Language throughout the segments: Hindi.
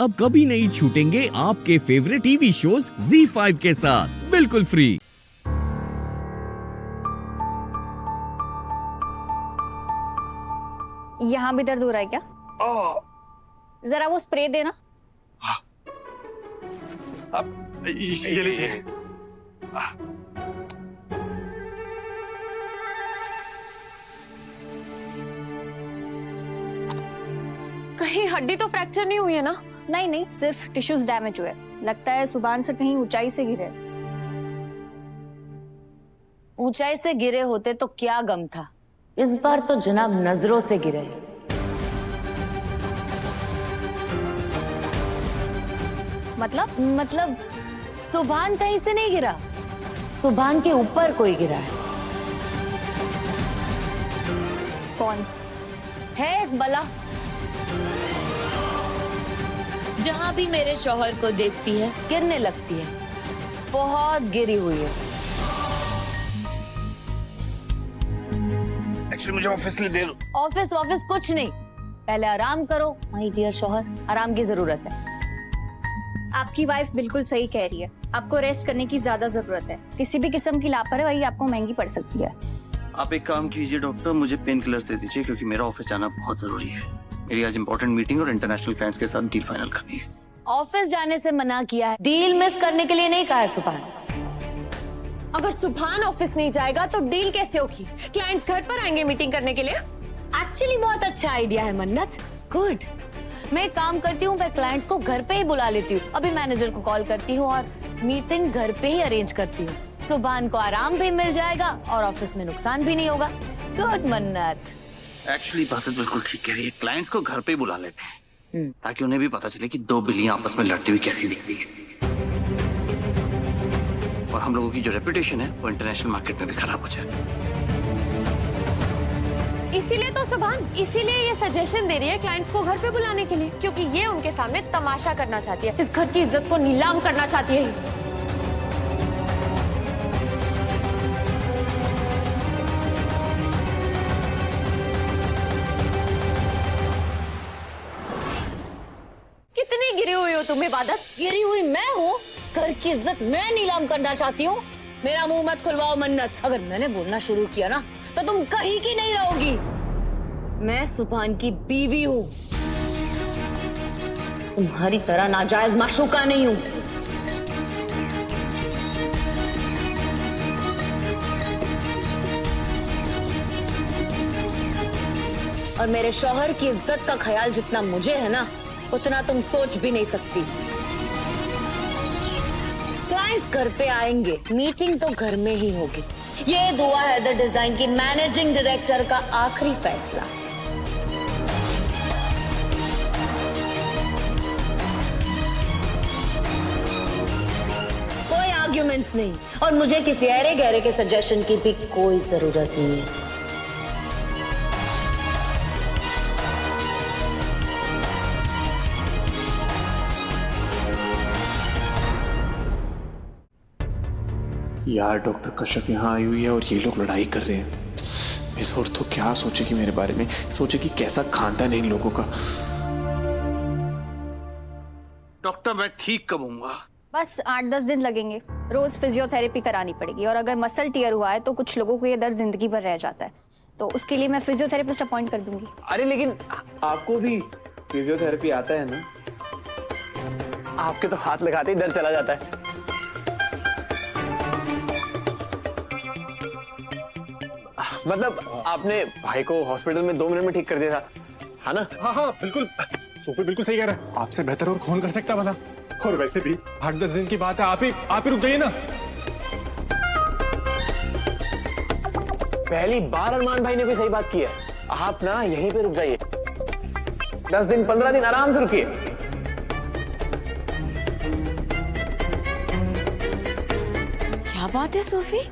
अब कभी नहीं छूटेंगे आपके फेवरेट टीवी शोज ZEE5 के साथ बिल्कुल फ्री। यहाँ भी दर्द हो रहा है क्या? जरा वो स्प्रे देना। ये लीजिए। कहीं हड्डी तो फ्रैक्चर नहीं हुई है ना? नहीं नहीं, सिर्फ टिश्यूज डैमेज हुए। लगता है सुभान सर कहीं ऊंचाई से गिरे। ऊंचाई से गिरे होते तो क्या गम था, इस बार तो जनाब नजरों से गिरे। मतलब सुभान कहीं से नहीं गिरा, सुभान के ऊपर कोई गिरा है। कौन है एक बला, जहां भी मेरे शौहर को देखती है गिरने लगती है। बहुत गिरी हुई है। एक्चुअली मुझे ऑफिस ले दे दो। ऑफिस कुछ नहीं, पहले आराम करो माय डियर शौहर, आराम की जरूरत है। आपकी वाइफ बिल्कुल सही कह रही है, आपको रेस्ट करने की ज्यादा जरूरत है। किसी भी किस्म की लापरवाही आपको महंगी पड़ सकती है। आप एक काम कीजिए डॉक्टर, मुझे पेन किलर्स दे दीजिए क्योंकि मेरा ऑफिस जाना बहुत जरूरी है। मेरी आज इंपॉर्टेंट मीटिंग और इंटरनेशनल क्लाइंट्स के साथ डील फाइनल करनी है। ऑफिस जाने से मना किया है, डील मिस करने के लिए नहीं कहा है सुभान। अगर सुभान ऑफिस नहीं जाएगा तो डील कैसे होगी? क्लाइंट्स घर पर आएंगे मीटिंग करने के लिए। एक्चुअली बहुत अच्छा आइडिया है मन्नत, गुड। मैं एक काम करती हूँ, मैं क्लाइंट्स को घर पे ही बुला लेती हूँ। अभी मैनेजर को कॉल करती हूँ और मीटिंग घर पे ही अरेंज करती हूँ। सुभान को आराम भी मिल जाएगा और ऑफिस में नुकसान भी नहीं होगा। गुड मन्नत। एक्चुअली बात तो बिल्कुल ठीक कह रही है, क्लाइंट्स को घर पे ही बुला लेते हैं ताकि उन्हें भी पता चले कि दो बिल्लियां आपस में लड़ती हुई कैसी दिखती है। और हम लोगों की जो रेपुटेशन है वो इंटरनेशनल मार्केट में भी खराब हो जाए। इसीलिए तो सुभान ये सजेशन दे रही है क्लाइंट्स को घर पे बुलाने के लिए, क्योंकि ये उनके सामने तमाशा करना चाहती है, इस घर की इज्जत को नीलाम करना चाहती है। कितनी गिरी हुई हो तुम इबादत? गिरी हुई मैं हूँ, घर की इज्जत मैं नीलाम करना चाहती हूँ। मेरा मुंह मत खुलवाओ मन्नत, अगर मैंने बोलना शुरू किया ना तो तुम कहीं की नहीं रहोगी। मैं सुभान की बीवी हूँ, तुम्हारी तरह नाजायज माशूका नहीं हूँ। और मेरे शौहर की इज्जत का ख्याल जितना मुझे है ना, उतना तुम सोच भी नहीं सकती। क्लाइंट्स घर पे आएंगे, मीटिंग तो घर में ही होगी। ये दुआ हैदर डिजाइन की मैनेजिंग डायरेक्टर का आखिरी फैसला। कोई आर्ग्यूमेंट्स नहीं, और मुझे किसी अरे गहरे के सजेशन की भी कोई जरूरत नहीं है। यार डॉक्टर कश्यप यहाँ आई हुई है और ये लोग लड़ाई कर रहे हैं। मिस और तो क्या सोचेगी मेरे बारे में, सोचेगी कैसा खानदान है इन लोगों का। डॉक्टर मैं ठीक कब होऊंगा? बस 8-10 दिन लगेंगे। रोज फिजियोथेरेपी करानी पड़ेगी और अगर मसल टियर हुआ है तो कुछ लोगों को ये दर्द जिंदगी भर रह जाता है, तो उसके लिए मैं फिजियोथेरेपिस्ट अपॉइंट कर दूंगी। अरे लेकिन आपको भी फिजियोथेरेपी आता है ना? आपके तो हाथ लगाते ही दर्द चला जाता है। मतलब आपने भाई को हॉस्पिटल में 2 मिनट में ठीक कर दिया था, है ना? हाँ बिल्कुल, सोफी बिल्कुल सही कह रहा है। आपसे बेहतर और कौन कर सकता भला। और वैसे भी 8-10 दिन की बात है, आप ही रुक जाइए ना। पहली बार अरमान भाई ने कोई सही बात की है। आप ना यहीं पे रुक जाइए, 10 दिन 15 दिन आराम से रुकिए। क्या बात है सोफी,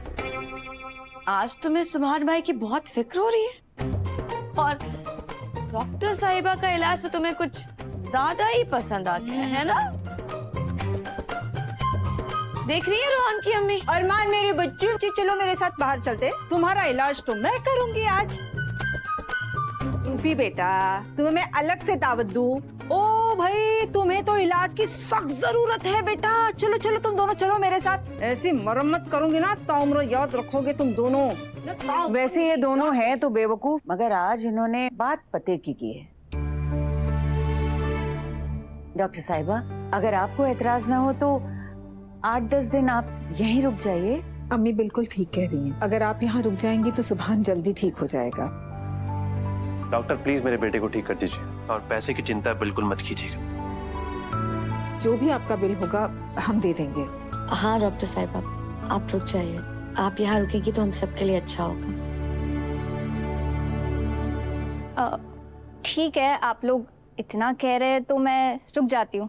आज तुम्हें सुभान भाई की बहुत फिक्र हो रही है और डॉक्टर साहिबा का इलाज तो तुम्हें कुछ ज्यादा ही पसंद आता है ना? देख रही है रोहन की अम्मी। अरमान मेरे बच्चों, चलो मेरे साथ बाहर चलते, तुम्हारा इलाज तो मैं करूंगी आज। सूफी बेटा, तुम्हें मैं अलग से दावत दूं? ओ भाई, तुम्हें तो इलाज की सख्त जरूरत है बेटा। चलो चलो तुम दोनों चलो मेरे साथ। ऐसी मरम्मत करूंगी ना ताउम्र याद रखोगे तुम दोनों। वैसे ये दोनों हैं तो बेवकूफ, मगर आज इन्होंने बात पते की है। डॉक्टर साहिबा, अगर आपको एतराज ना हो तो 8-10 दिन आप यहीं रुक जाइए। अम्मी बिल्कुल ठीक कह रही हैं। अगर आप यहाँ रुक जाएंगी तो सुभान जल्दी ठीक हो जाएगा। डॉक्टर प्लीज मेरे बेटे को ठीक कर दीजिए और पैसे की चिंता बिल्कुल मत कीजिएगा। जो भी आपका बिल होगा हम दे देंगे। हाँ डॉक्टर साहिबा, आप रुक जाइए। आप यहाँ रुकेंगी तो हम सबके लिए अच्छा होगा। ठीक है, आप लोग इतना कह रहे हैं तो मैं रुक जाती हूँ।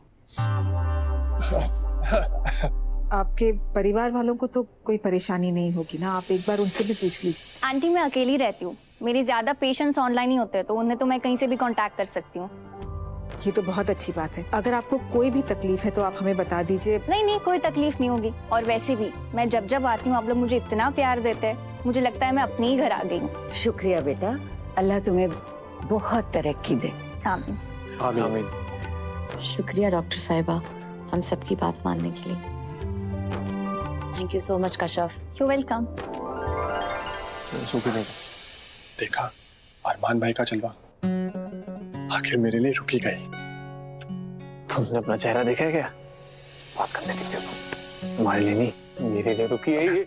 आपके परिवार वालों को तो कोई परेशानी नहीं होगी ना? आप एक बार उनसे भी पूछ लीजिए। आंटी, मैं अकेली रहती हूँ, मेरे ज्यादा पेशेंट्स ऑनलाइन ही होते हैं, तो उन्हें तो मैं कहीं से भी कांटेक्ट कर सकती हूँ। ये तो बहुत अच्छी बात है। अगर आपको कोई भी तकलीफ है तो आप हमें बता दीजिए। नहीं नहीं, कोई तकलीफ नहीं होगी। और वैसे भी मैं जब जब आती हूँ आप लोग मुझे इतना प्यार देते हैं, मुझे लगता है मैं अपने ही घर आ गई हूँ। शुक्रिया बेटा, अल्लाह तुम्हें बहुत तरक्की दे। आमीन। आमीन। शुक्रिया डॉक्टर साहिबा, हम सबकी बात मानने के लिए। Thank you so much Kashyap. You welcome. Sufi बेटा, देखा अरमान भाई का जलवा, आखिर मेरे लिए रुकी गई। तुमने अपना चेहरा देखा है क्या? बात करने दी तुम। तुम्हारे लिए नहीं, मेरे लिए रुकी है।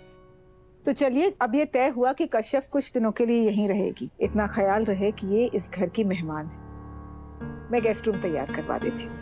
तो चलिए, अब ये तय हुआ कि कश्यप कुछ दिनों के लिए यहीं रहेगी। इतना ख्याल रहे कि ये इस घर की मेहमान है। मैं गेस्ट रूम तैयार करवा देती हूँ।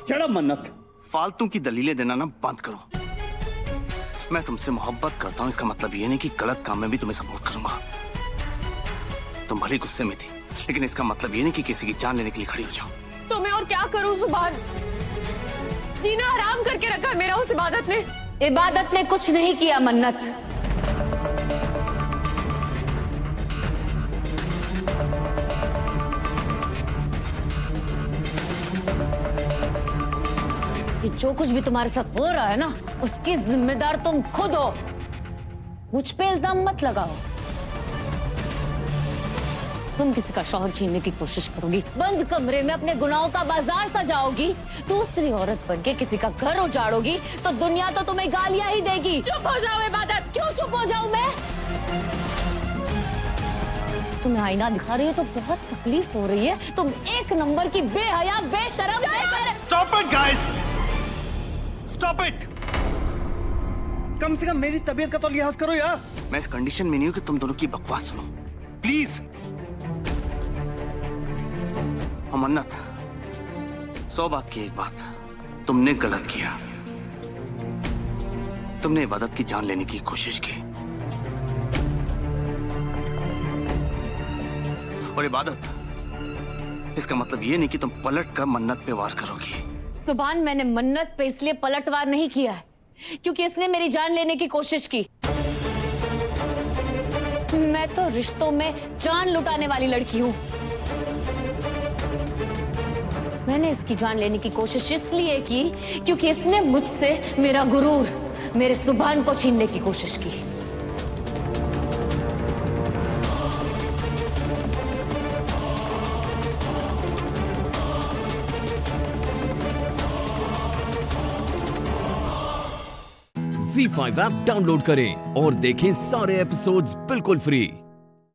चढ़ा मन्नत, फालतू की दलीलें देना ना बंद करो। मैं तुमसे मोहब्बत करता हूँ, इसका मतलब ये नहीं कि गलत काम में भी तुम्हें सपोर्ट करूंगा। तुम भले गुस्से में थी, लेकिन इसका मतलब ये नहीं कि किसी की जान लेने के लिए खड़ी हो जाओ। तो मैं और क्या करूं सुभान? जीना हराम करके रखा है मेरा उस इबादत ने। इबादत ने कुछ नहीं किया मन्नत। कि जो कुछ भी तुम्हारे साथ हो रहा है ना, उसकी जिम्मेदार तुम खुद हो। मुझ पे इल्जाम मत लगाओ। तुम किसी का शौहर छीनने की कोशिश करोगी, बंद कमरे में अपने गुनाहों का बाजार सजाओगी, दूसरी औरत बनके किसी का घर उजाड़ोगी, तो दुनिया तो तुम्हें गालियां ही देगी। चुप हो जाओ इबादत। क्यों चुप हो जाऊं मैं? तुम्हें आईना दिखा रही है तो बहुत तकलीफ हो रही है। तुम एक नंबर की बेहया, बेशरम। Stop it, guys! Stop it! कम से कम मेरी तबीयत का तो लिहाज करो यार। मैं इस कंडीशन में नहीं हूं कि तुम दोनों की बकवास सुनो, प्लीज। मन्नत, 100 बात की एक बात, तुमने गलत किया। तुमने इबादत की जान लेने की कोशिश की, और इबादत, इसका मतलब ये नहीं कि तुम पलट कर मन्नत पे वार करोगी। सुभान, मैंने मन्नत पे इसलिए पलटवार नहीं किया है क्योंकि इसने मेरी जान लेने की कोशिश की। मैं तो रिश्तों में जान लुटाने वाली लड़की हूं। मैंने इसकी जान लेने की कोशिश इसलिए की क्योंकि इसने मुझसे मेरा गुरूर, मेरे सुभान को छीनने की कोशिश की। ZEE5 ऐप डाउनलोड करें और देखें सारे एपिसोड्स बिल्कुल फ्री।